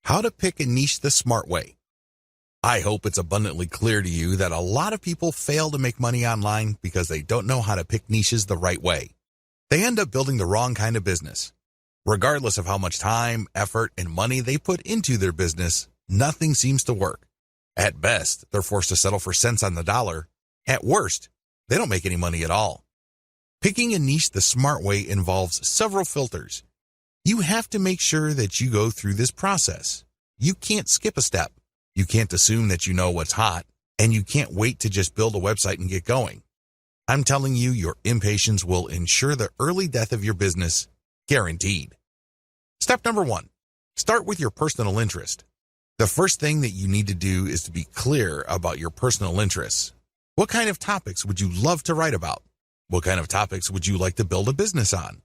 How to pick a niche the smart way. I hope it's abundantly clear to you that a lot of people fail to make money online because they don't know how to pick niches the right way. They end up building the wrong kind of business. Regardless of how much time, effort, and money they put into their business, nothing seems to work. At best, they're forced to settle for cents on the dollar. At worst, they don't make any money at all. Picking a niche the smart way involves several filters. You have to make sure that you go through this process. You can't skip a step. You can't assume that you know what's hot, and you can't wait to just build a website and get going. I'm telling you, your impatience will ensure the early death of your business, guaranteed. Step number 1, start with your personal interest. The first thing that you need to do is to be clear about your personal interests. What kind of topics would you love to write about? What kind of topics would you like to build a business on?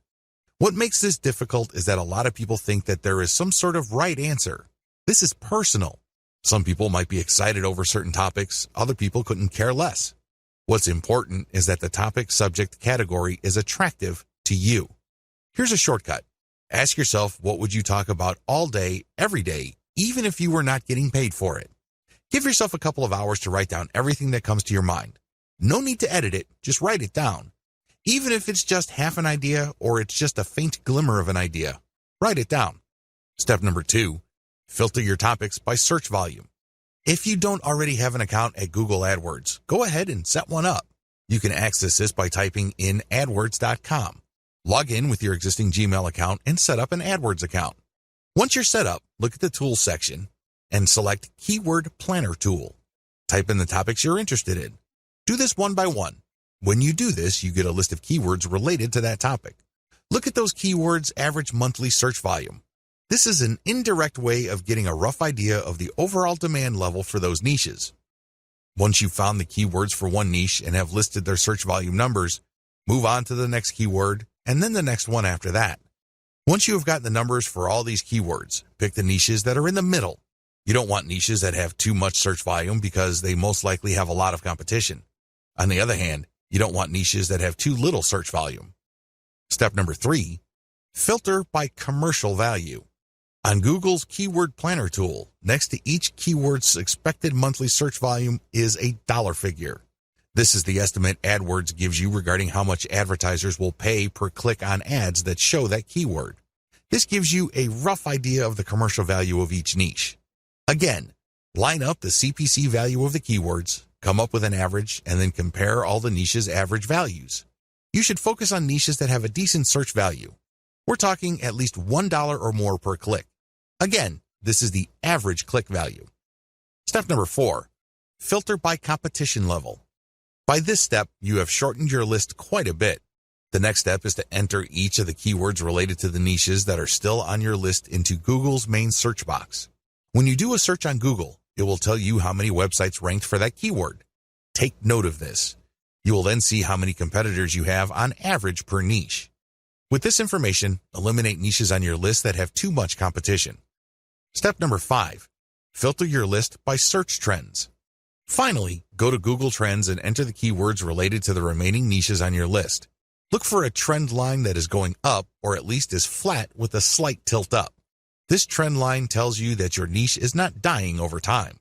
What makes this difficult is that a lot of people think that there is some sort of right answer. This is personal. Some people might be excited over certain topics, other people couldn't care less. What's important is that the topic, subject, category is attractive to you. Here's a shortcut. Ask yourself, what would you talk about all day, every day, even if you were not getting paid for it? Give yourself a couple of hours to write down everything that comes to your mind. No need to edit it, just write it down. Even if it's just half an idea or it's just a faint glimmer of an idea, write it down. Step number 2, filter your topics by search volume. If you don't already have an account at Google AdWords, go ahead and set one up. You can access this by typing in adwords.com. Log in with your existing Gmail account and set up an AdWords account. Once you're set up, look at the Tools section and select Keyword Planner Tool. Type in the topics you're interested in. Do this one by one. When you do this, you get a list of keywords related to that topic. Look at those keywords' average monthly search volume. This is an indirect way of getting a rough idea of the overall demand level for those niches. Once you've found the keywords for one niche and have listed their search volume numbers, move on to the next keyword and then the next one after that. Once you have gotten the numbers for all these keywords, pick the niches that are in the middle. You don't want niches that have too much search volume because they most likely have a lot of competition. On the other hand, you don't want niches that have too little search volume. Step number 3, filter by commercial value. On Google's Keyword Planner tool, next to each keyword's expected monthly search volume is a dollar figure. This is the estimate AdWords gives you regarding how much advertisers will pay per click on ads that show that keyword. This gives you a rough idea of the commercial value of each niche. Again, line up the CPC value of the keywords, come up with an average, and then compare all the niches' average values. You should focus on niches that have a decent search value. We're talking at least $1 or more per click. Again, this is the average click value. Step number 4, filter by competition level. By this step, you have shortened your list quite a bit. The next step is to enter each of the keywords related to the niches that are still on your list into Google's main search box. When you do a search on Google, it will tell you how many websites ranked for that keyword. Take note of this. You will then see how many competitors you have on average per niche. With this information, eliminate niches on your list that have too much competition. Step number 5, filter your list by search trends. Finally, go to Google Trends and enter the keywords related to the remaining niches on your list. Look for a trend line that is going up or at least is flat with a slight tilt up. This trend line tells you that your niche is not dying over time.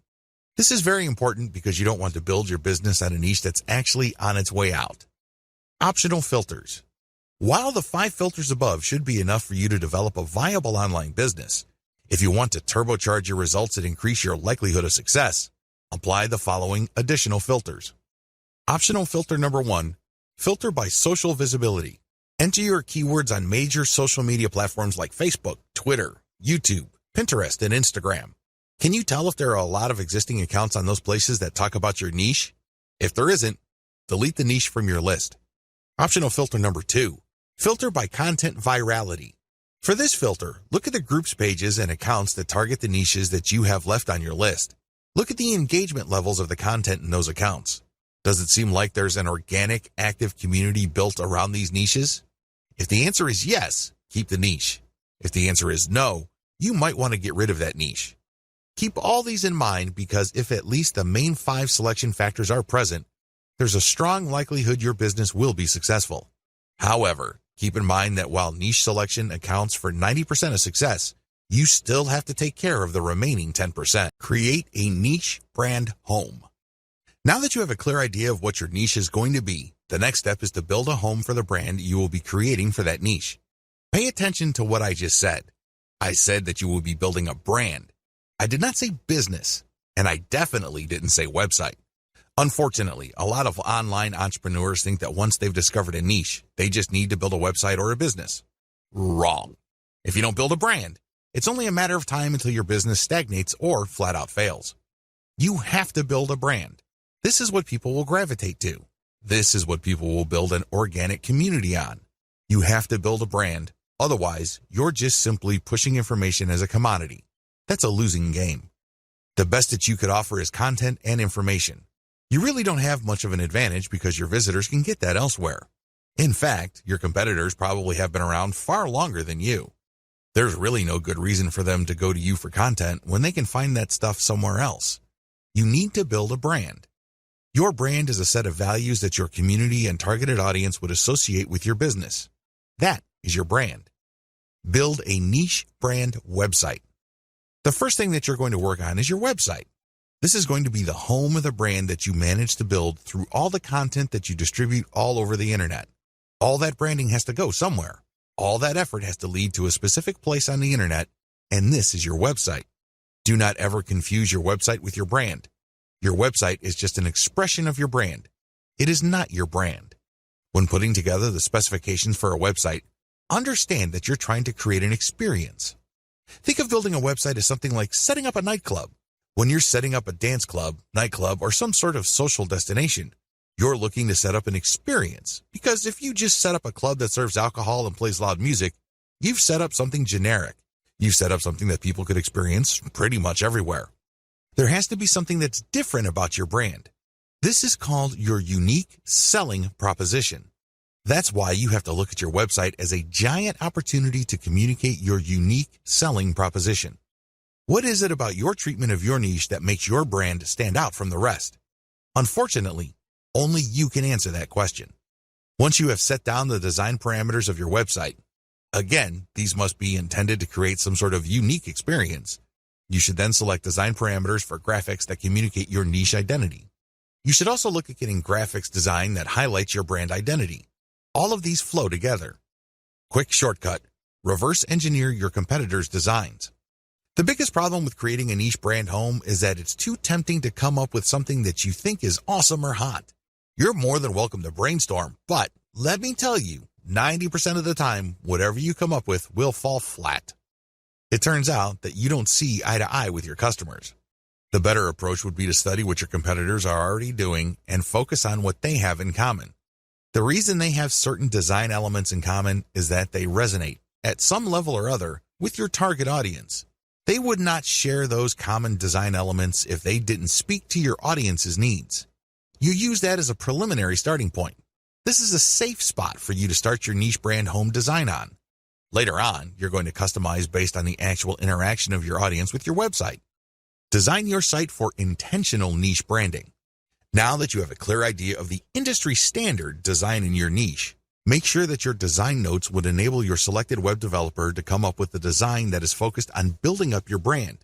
This is very important because you don't want to build your business on a niche that's actually on its way out. Optional filters. While the 5 filters above should be enough for you to develop a viable online business, if you want to turbocharge your results and increase your likelihood of success, apply the following additional filters. Optional filter number 1, filter by social visibility. Enter your keywords on major social media platforms like Facebook, Twitter, YouTube, Pinterest, and Instagram. Can you tell if there are a lot of existing accounts on those places that talk about your niche? If there isn't, delete the niche from your list. Optional filter number 2, filter by content virality. For this filter, look at the groups pages and accounts that target the niches that you have left on your list. Look at the engagement levels of the content in those accounts. Does it seem like there's an organic, active community built around these niches? If the answer is yes, keep the niche. If the answer is no, you might want to get rid of that niche. Keep all these in mind because if at least the main 5 selection factors are present, there's a strong likelihood your business will be successful. However, keep in mind that while niche selection accounts for 90% of success, You still have to take care of the remaining 10%. Create a niche brand home. Now that you have a clear idea of what your niche is going to be, the next step is to build a home for the brand you will be creating for that niche. Pay attention to what I just said. I said that you will be building a brand. I did not say business, and I definitely didn't say website. Unfortunately, a lot of online entrepreneurs think that once they've discovered a niche, they just need to build a website or a business. Wrong. If you don't build a brand, it's only a matter of time until your business stagnates or flat out fails. You have to build a brand. This is what people will gravitate to. This is what people will build an organic community on. You have to build a brand. Otherwise, you're just simply pushing information as a commodity. That's a losing game. The best that you could offer is content and information. You really don't have much of an advantage because your visitors can get that elsewhere. In fact, your competitors probably have been around far longer than you. There's really no good reason for them to go to you for content when they can find that stuff somewhere else. You need to build a brand. Your brand is a set of values that your community and targeted audience would associate with your business. That is your brand. Build a niche brand website. The first thing that you're going to work on is your website. This is going to be the home of the brand that you manage to build through all the content that you distribute all over the internet. All that branding has to go somewhere. All that effort has to lead to a specific place on the internet, and this is your website. Do not ever confuse your website with your brand. Your website is just an expression of your brand. It is not your brand. When putting together the specifications for a website, understand that you're trying to create an experience. Think of building a website as something like setting up a nightclub. When you're setting up a dance club, nightclub, or some sort of social destination, you're looking to set up an experience. Because if you just set up a club that serves alcohol and plays loud music, you've set up something generic. You've set up something that people could experience pretty much everywhere. There has to be something that's different about your brand. This is called your unique selling proposition. That's why you have to look at your website as a giant opportunity to communicate your unique selling proposition. What is it about your treatment of your niche that makes your brand stand out from the rest? Unfortunately, only you can answer that question. Once you have set down the design parameters of your website, again, these must be intended to create some sort of unique experience. You should then select design parameters for graphics that communicate your niche identity. You should also look at getting graphics design that highlights your brand identity. All of these flow together. Quick shortcut: reverse engineer your competitors' designs. The biggest problem with creating a niche brand home is that it's too tempting to come up with something that you think is awesome or hot. You're more than welcome to brainstorm, but let me tell you, 90% of the time, whatever you come up with will fall flat. It turns out that you don't see eye to eye with your customers. The better approach would be to study what your competitors are already doing and focus on what they have in common. The reason they have certain design elements in common is that they resonate, at some level or other, with your target audience. They would not share those common design elements if they didn't speak to your audience's needs. You use that as a preliminary starting point. This is a safe spot for you to start your niche brand home design on. Later on, you're going to customize based on the actual interaction of your audience with your website. Design your site for intentional niche branding. Now that you have a clear idea of the industry standard design in your niche, make sure that your design notes would enable your selected web developer to come up with a design that is focused on building up your brand.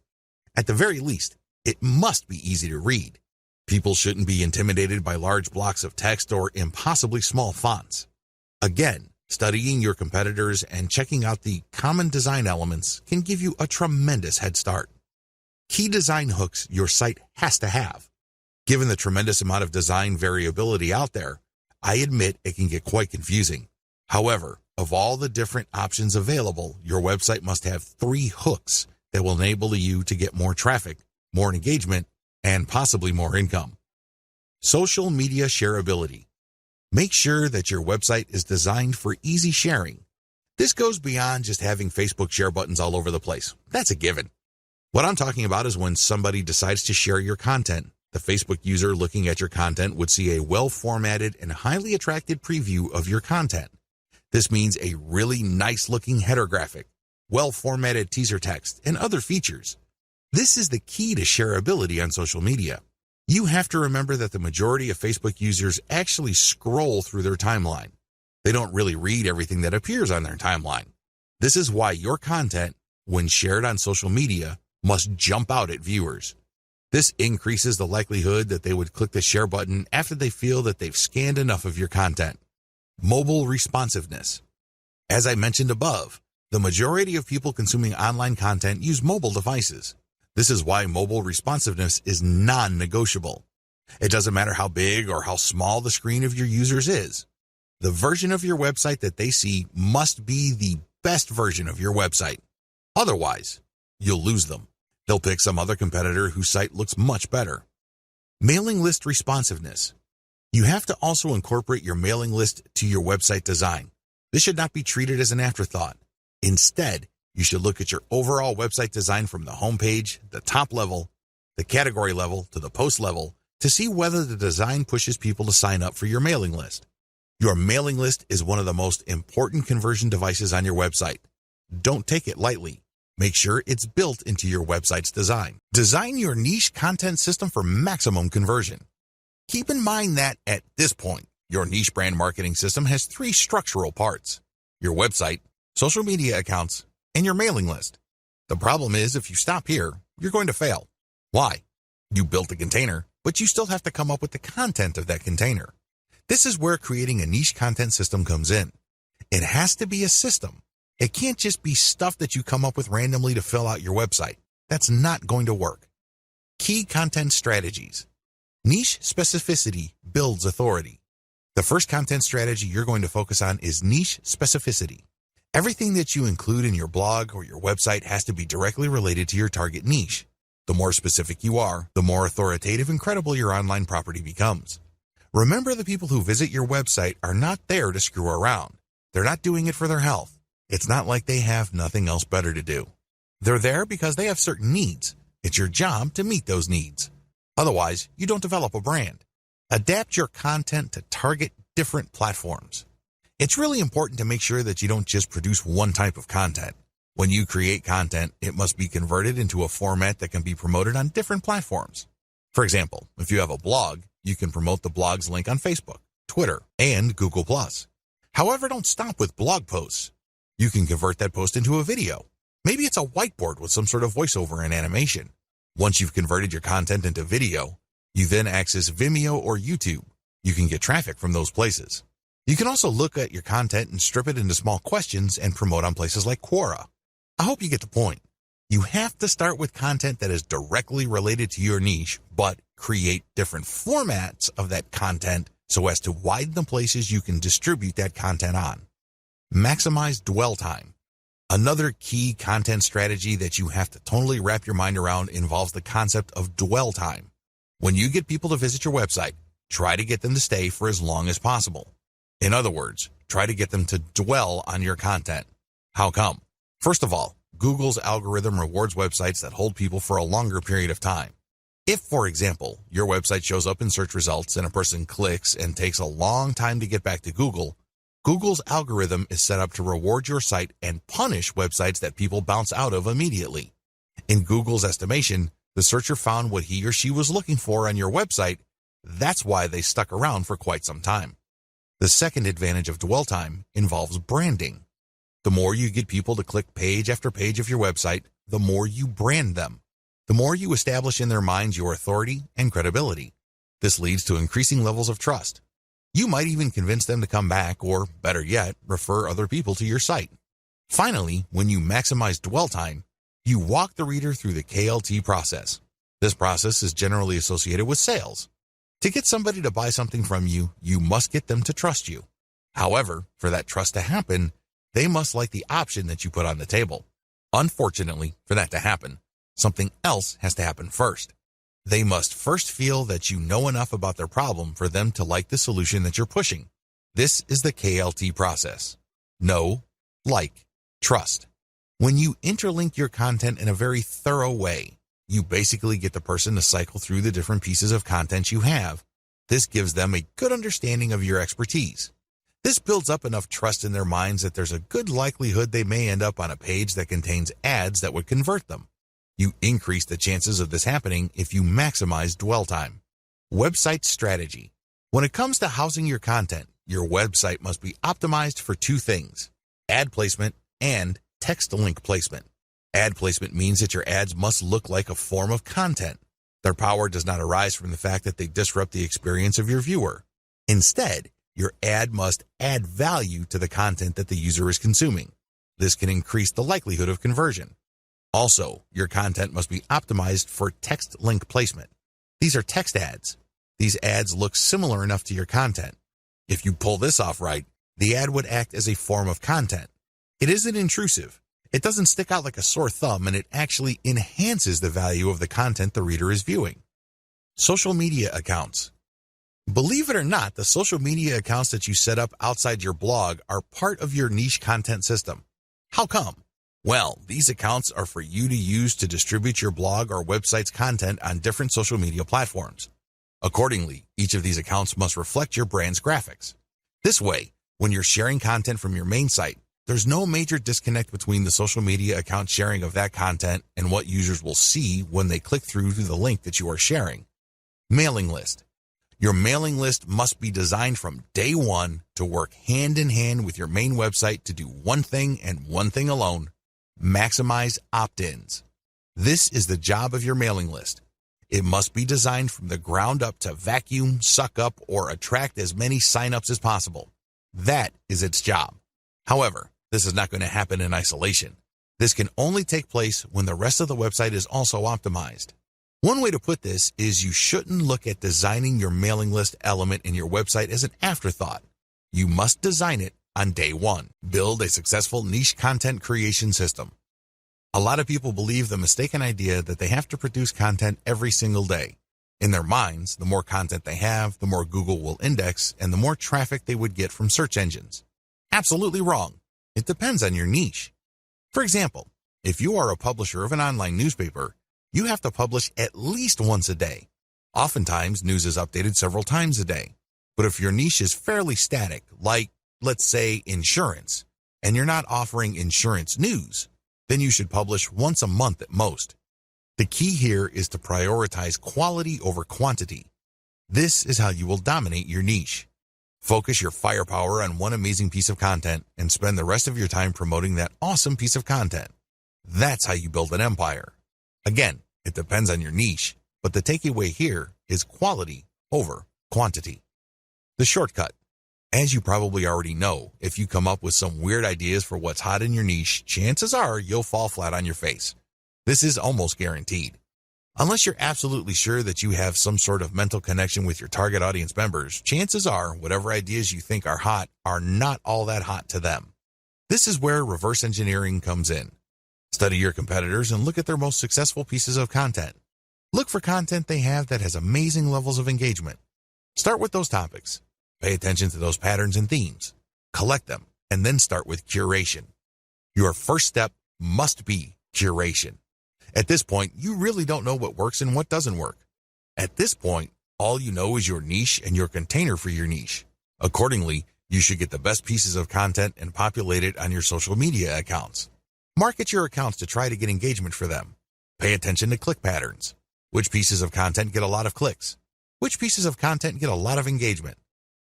At the very least, it must be easy to read. People shouldn't be intimidated by large blocks of text or impossibly small fonts. Again, studying your competitors and checking out the common design elements can give you a tremendous head start. Key design hooks your site has to have. Given the tremendous amount of design variability out there, I admit it can get quite confusing. However, of all the different options available, your website must have 3 hooks that will enable you to get more traffic, more engagement, and possibly more income. Social media shareability. Make sure that your website is designed for easy sharing. This goes beyond just having Facebook share buttons all over the place. That's a given. What I'm talking about is when somebody decides to share your content, the Facebook user looking at your content would see a well-formatted and highly attractive preview of your content. This means a really nice-looking header graphic, well-formatted teaser text, and other features. This is the key to shareability on social media. You have to remember that the majority of Facebook users actually scroll through their timeline. They don't really read everything that appears on their timeline. This is why your content when shared on social media, must jump out at viewers. This increases the likelihood that they would click the share button after they feel that they've scanned enough of your content. Mobile responsiveness. As I mentioned above, the majority of people consuming online content use mobile devices. This is why mobile responsiveness is non-negotiable. It doesn't matter how big or how small the screen of your users is. The version of your website that they see must be the best version of your website. Otherwise, you'll lose them. They'll pick some other competitor whose site looks much better. Mailing list responsiveness. You have to also incorporate your mailing list to your website design. This should not be treated as an afterthought. Instead, you should look at your overall website design from the homepage, the top level, the category level, to the post level to see whether the design pushes people to sign up for your mailing list. Your mailing list is one of the most important conversion devices on your website. Don't take it lightly. Make sure it's built into your website's design. Design your niche content system for maximum conversion. Keep in mind that at this point, your niche brand marketing system has 3 structural parts: your website, social media accounts, and your mailing list. The problem is, if you stop here, you're going to fail. Why? You built a container, but you still have to come up with the content of that container. This is where creating a niche content system comes in. It has to be a system. It can't just be stuff that you come up with randomly to fill out your website. That's not going to work. Key content strategies. Niche specificity builds authority. The first content strategy you're going to focus on is niche specificity. Everything that you include in your blog or your website has to be directly related to your target niche. The more specific you are, the more authoritative and credible your online property becomes. Remember, the people who visit your website are not there to screw around. They're not doing it for their health. It's not like they have nothing else better to do. They're there because they have certain needs. It's your job to meet those needs. Otherwise, you don't develop a brand. Adapt your content to target different platforms. It's really important to make sure that you don't just produce one type of content. When you create content, it must be converted into a format that can be promoted on different platforms. For example, if you have a blog, you can promote the blog's link on Facebook, Twitter, and Google+. However, don't stop with blog posts. You can convert that post into a video. Maybe it's a whiteboard with some sort of voiceover and animation. Once you've converted your content into video, you then access Vimeo or YouTube. You can get traffic from those places. You can also look at your content and strip it into small questions and promote on places like Quora. I hope you get the point. You have to start with content that is directly related to your niche, but create different formats of that content so as to widen the places you can distribute that content on. Maximize dwell time. Another key content strategy that you have to totally wrap your mind around involves the concept of dwell time. When you get people to visit your website, try to get them to stay for as long as possible. In other words, try to get them to dwell on your content. How come? First of all, Google's algorithm rewards websites that hold people for a longer period of time. If, for example, your website shows up in search results and a person clicks and takes a long time to get back to Google, Google's algorithm is set up to reward your site and punish websites that people bounce out of immediately. In Google's estimation, the searcher found what he or she was looking for on your website. That's why they stuck around for quite some time. The second advantage of dwell time involves branding. The more you get people to click page after page of your website, the more you brand them. The more you establish in their minds your authority and credibility. This leads to increasing levels of trust. You might even convince them to come back or, better yet, refer other people to your site. Finally, when you maximize dwell time, you walk the reader through the KLT process. This process is generally associated with sales. To get somebody to buy something from you, you must get them to trust you. However, for that trust to happen, they must like the option that you put on the table. Unfortunately, for that to happen, something else has to happen first. They must first feel that you know enough about their problem for them to like the solution that you're pushing. This is the KLT process. Know, like, trust. When you interlink your content in a very thorough way, you basically get the person to cycle through the different pieces of content you have. This gives them a good understanding of your expertise. This builds up enough trust in their minds that there's a good likelihood they may end up on a page that contains ads that would convert them. You increase the chances of this happening if you maximize dwell time. Website strategy. When it comes to housing your content, your website must be optimized for 2 things: ad placement and text link placement. Ad placement means that your ads must look like a form of content. Their power does not arise from the fact that they disrupt the experience of your viewer. Instead, your ad must add value to the content that the user is consuming. This can increase the likelihood of conversion. Also, your content must be optimized for text link placement. These are text ads. These ads look similar enough to your content. If you pull this off right, the ad would act as a form of content. It isn't intrusive. It doesn't stick out like a sore thumb, and it actually enhances the value of the content the reader is viewing. Social media accounts. Believe it or not, the social media accounts that you set up outside your blog are part of your niche content system. How come? Well, these accounts are for you to use to distribute your blog or website's content on different social media platforms. Accordingly, each of these accounts must reflect your brand's graphics. This way, when you're sharing content from your main site, there's no major disconnect between the social media account sharing of that content and what users will see when they click through to the link that you are sharing. Mailing list. Your mailing list must be designed from day one to work hand in hand with your main website to do one thing and one thing alone: maximize opt-ins. This is the job of your mailing list. It must be designed from the ground up to vacuum, suck up, or attract as many signups as possible. That is its job. However, this is not going to happen in isolation. This can only take place when the rest of the website is also optimized. One way to put this is you shouldn't look at designing your mailing list element in your website as an afterthought. You must design it on day one. Build a successful niche content creation system. A lot of people believe the mistaken idea that they have to produce content every single day. In their minds, the more content they have, the more Google will index and the more traffic they would get from search engines. Absolutely wrong. It depends on your niche. For example, if you are a publisher of an online newspaper, you have to publish at least once a day. Oftentimes, news is updated several times a day. But if your niche is fairly static, like, let's say, insurance, and you're not offering insurance news, then you should publish once a month at most. The key here is to prioritize quality over quantity. This is how you will dominate your niche. Focus your firepower on one amazing piece of content and spend the rest of your time promoting that awesome piece of content. That's how you build an empire. Again, it depends on your niche, but the takeaway here is quality over quantity. The shortcut. As you probably already know, if you come up with some weird ideas for what's hot in your niche, chances are you'll fall flat on your face. This is almost guaranteed. Unless you're absolutely sure that you have some sort of mental connection with your target audience members, chances are whatever ideas you think are hot are not all that hot to them. This is where reverse engineering comes in. Study your competitors and look at their most successful pieces of content. Look for content they have that has amazing levels of engagement. Start with those topics. Pay attention to those patterns and themes. Collect them, and then start with curation. Your first step must be curation. At this point, you really don't know what works and what doesn't work. At this point, all you know is your niche and your container for your niche. Accordingly, you should get the best pieces of content and populate it on your social media accounts. Market your accounts to try to get engagement for them. Pay attention to click patterns. Which pieces of content get a lot of clicks? Which pieces of content get a lot of engagement?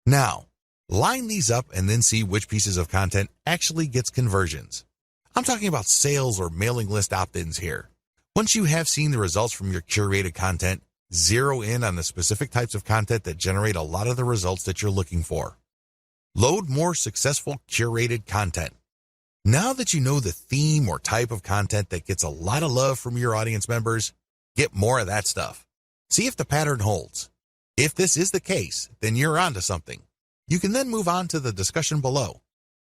Now, line these up and then see which pieces of content actually gets conversions. I'm talking about sales or mailing list opt-ins here. Once you have seen the results from your curated content, zero in on the specific types of content that generate a lot of the results that you're looking for. Load more successful curated content. Now that you know the theme or type of content that gets a lot of love from your audience members, get more of that stuff. See if the pattern holds. If this is the case, then you're onto something. You can then move on to the discussion below.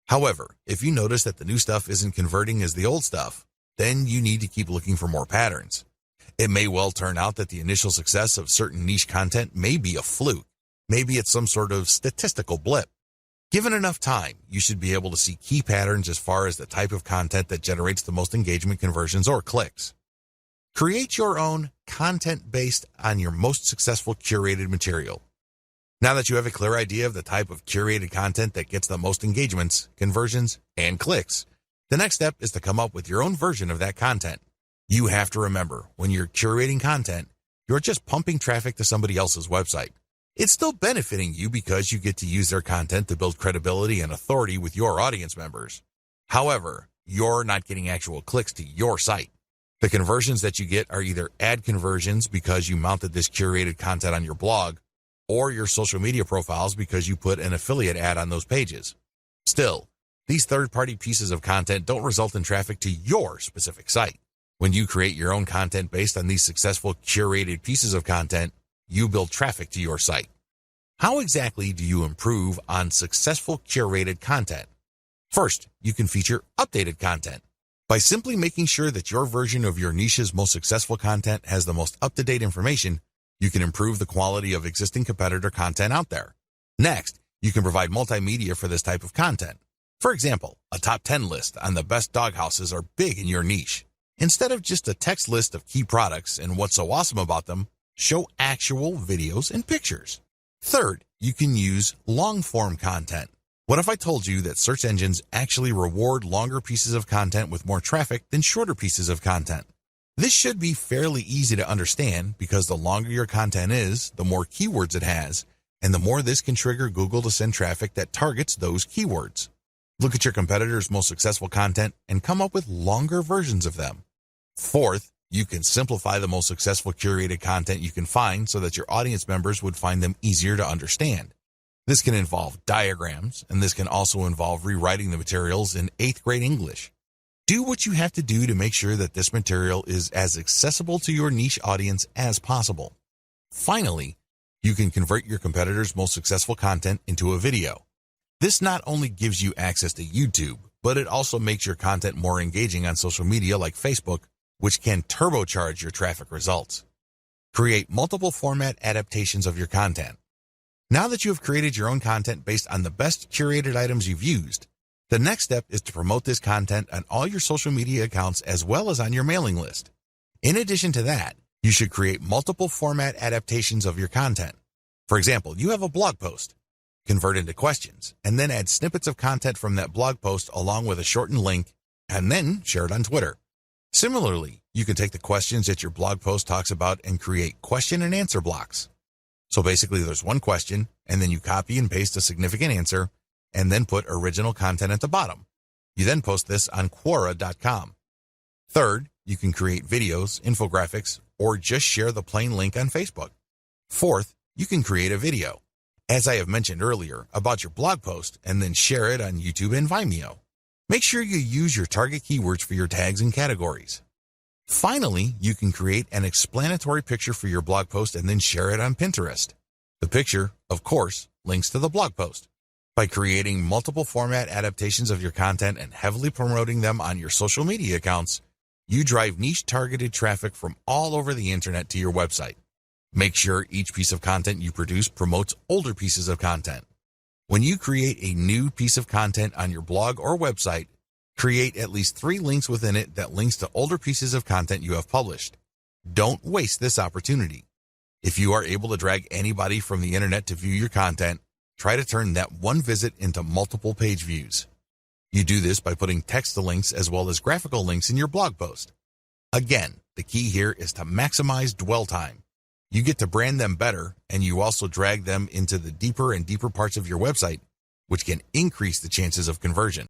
However, if you notice that the new stuff isn't converting as the old stuff, then you need to keep looking for more patterns. It may well turn out that the initial success of certain niche content may be a fluke. Maybe it's some sort of statistical blip. Given enough time, you should be able to see key patterns as far as the type of content that generates the most engagement, conversions, or clicks. Create your own content based on your most successful curated material. Now that you have a clear idea of the type of curated content that gets the most engagements, conversions, and clicks, the next step is to come up with your own version of that content. You have to remember, when you're curating content, you're just pumping traffic to somebody else's website. It's still benefiting you because you get to use their content to build credibility and authority with your audience members. However, you're not getting actual clicks to your site. The conversions that you get are either ad conversions because you mounted this curated content on your blog, or your social media profiles because you put an affiliate ad on those pages. Still, these third-party pieces of content don't result in traffic to your specific site. When you create your own content based on these successful curated pieces of content, you build traffic to your site. How exactly do you improve on successful curated content? First, you can feature updated content. By simply making sure that your version of your niche's most successful content has the most up-to-date information, you can improve the quality of existing competitor content out there. Next, you can provide multimedia for this type of content. For example, a top 10 list on the best dog houses are big in your niche. Instead of just a text list of key products and what's so awesome about them, show actual videos and pictures. Third, you can use long-form content. What if I told you that search engines actually reward longer pieces of content with more traffic than shorter pieces of content? This should be fairly easy to understand because the longer your content is, the more keywords it has, and the more this can trigger Google to send traffic that targets those keywords. Look at your competitors' most successful content and come up with longer versions of them. Fourth, you can simplify the most successful curated content you can find so that your audience members would find them easier to understand. This can involve diagrams, and this can also involve rewriting the materials in 8th grade English. Do what you have to do to make sure that this material is as accessible to your niche audience as possible. Finally, you can convert your competitors' most successful content into a video. This not only gives you access to YouTube, but it also makes your content more engaging on social media like Facebook, which can turbocharge your traffic results. Create multiple format adaptations of your content. Now that you have created your own content based on the best curated items you've used, the next step is to promote this content on all your social media accounts as well as on your mailing list. In addition to that, you should create multiple format adaptations of your content. For example, you have a blog post. Convert into questions, and then add snippets of content from that blog post along with a shortened link, and then share it on Twitter. Similarly, you can take the questions that your blog post talks about and create question and answer blocks. So basically there's one question, and then you copy and paste a significant answer, and then put original content at the bottom. You then post this on Quora.com. Third, you can create videos, infographics, or just share the plain link on Facebook. Fourth, you can create a video, as I have mentioned earlier, about your blog post, and then share it on YouTube and Vimeo. Make sure you use your target keywords for your tags and categories. Finally, you can create an explanatory picture for your blog post and then share it on Pinterest. The picture, of course, links to the blog post. By creating multiple format adaptations of your content and heavily promoting them on your social media accounts, you drive niche-targeted traffic from all over the internet to your website. Make sure each piece of content you produce promotes older pieces of content. When you create a new piece of content on your blog or website, create at least 3 links within it that links to older pieces of content you have published. Don't waste this opportunity. If you are able to drag anybody from the internet to view your content, try to turn that one visit into multiple page views. You do this by putting text to links as well as graphical links in your blog post. Again, the key here is to maximize dwell time. You get to brand them better, and you also drag them into the deeper and deeper parts of your website, which can increase the chances of conversion.